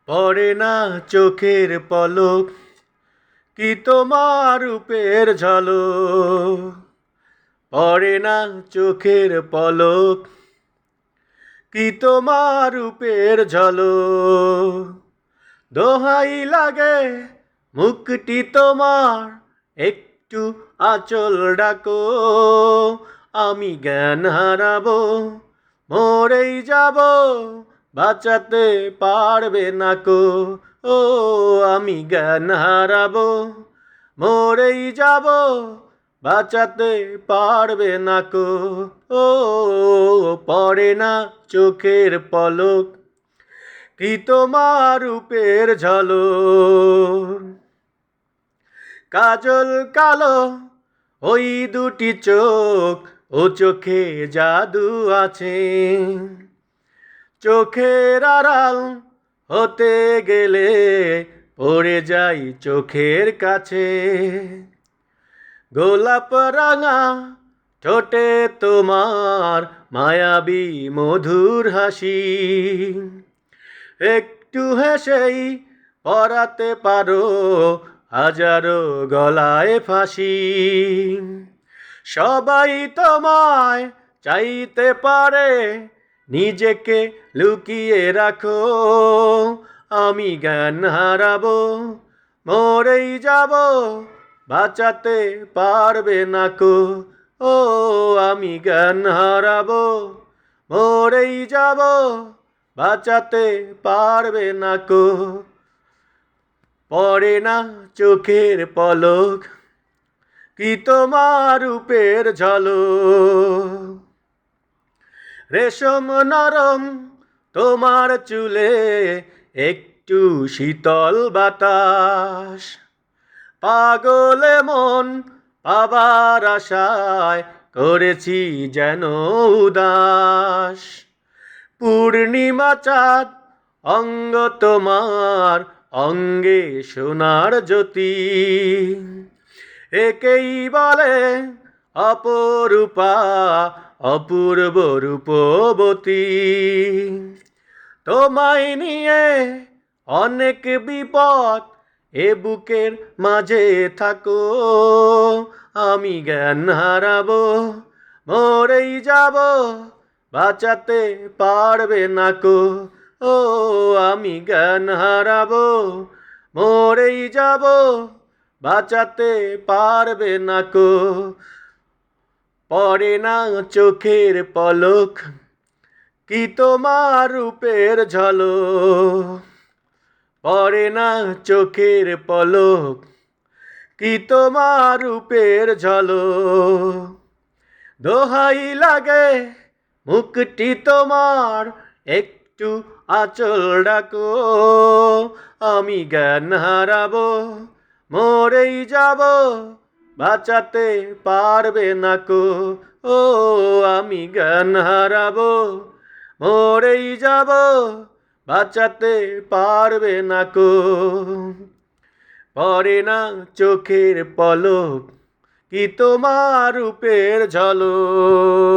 পড়ে না চোখের পলক, কি তোমার রূপের ঝলক। পড়ে না চোখের পলক, কি তোমার রূপের ঝলক। দোহাই লাগে মুখটি তোমার, একটু আঁচল ডাকো। আমি জ্ঞান হারাবো, মরেই যাব, বাঁচাতে পারবে না কো। ও আমি জ্ঞান হারাবো, মরেই যাব, বাঁচাতে পারবে না কো। ও পড়ে না চোখের পলক, কি তোমার রূপের ঝলক। কাজল কালো ওই দুটি চোখ, ও চোখে জাদু আছে। চোখের আড়াল হতে গেলে পড়ে যাই চোখের কাছে। গোলাপ রাঙা ঠোঁটে তোমার মায়াবী মধুর হাসি। একটু হেসেই পরাতে পারো হাজারো গলায় ফাঁসি। সবাই তোমায় চাইতে পারে, নিজেকে লুকিয়ে রাখো। আমি জ্ঞান হারাবো, মরেই যাব, বাঁচাতে পারবে না কো। ও আমি জ্ঞান হারাবো, মরেই যাব, বাঁচাতে পারবে না কো। পড়ে না চোখের পলক, কি তোমার রূপের ঝলক। রেশম নরম তোমার চুলে, একটু শীতল বাতাস। পাগলে মন পাবার আশায় করেছি যেন উদাস। পূর্ণিমা চাঁদ অঙ্গ তোমার, অঙ্গে সোনার জ্যোতি। একেই বলে অপরূপা, অপূর্ব রূপবতী। তোমায় নিয়ে অনেক বিপদ, এ বুকের মাঝে থাকো। আমি জ্ঞান হারাবো, মরেই যাব, বাঁচাতে পারবে না কো। ও আমি জ্ঞান হারাবো, মরেই যাব, বাঁচাতে পারবে না কো। পড়ে না চোখের পলক, কি তোমার রূপের ঝলক। পড়ে না চোখের পলক, কি তোমার রূপের ঝলক। দোহাই লাগে মুখটি তোমার, একটু আঁচল ডাকো। আমি জ্ঞান হারাবো, মরেই যাব, বাঁচাতে পারবে না কো। ও আমি জ্ঞান হারাবো, মরেই যাব, বাঁচাতে পারবে না কো। পড়ে না চোখের পলক, কি তোমার রূপের ঝলক।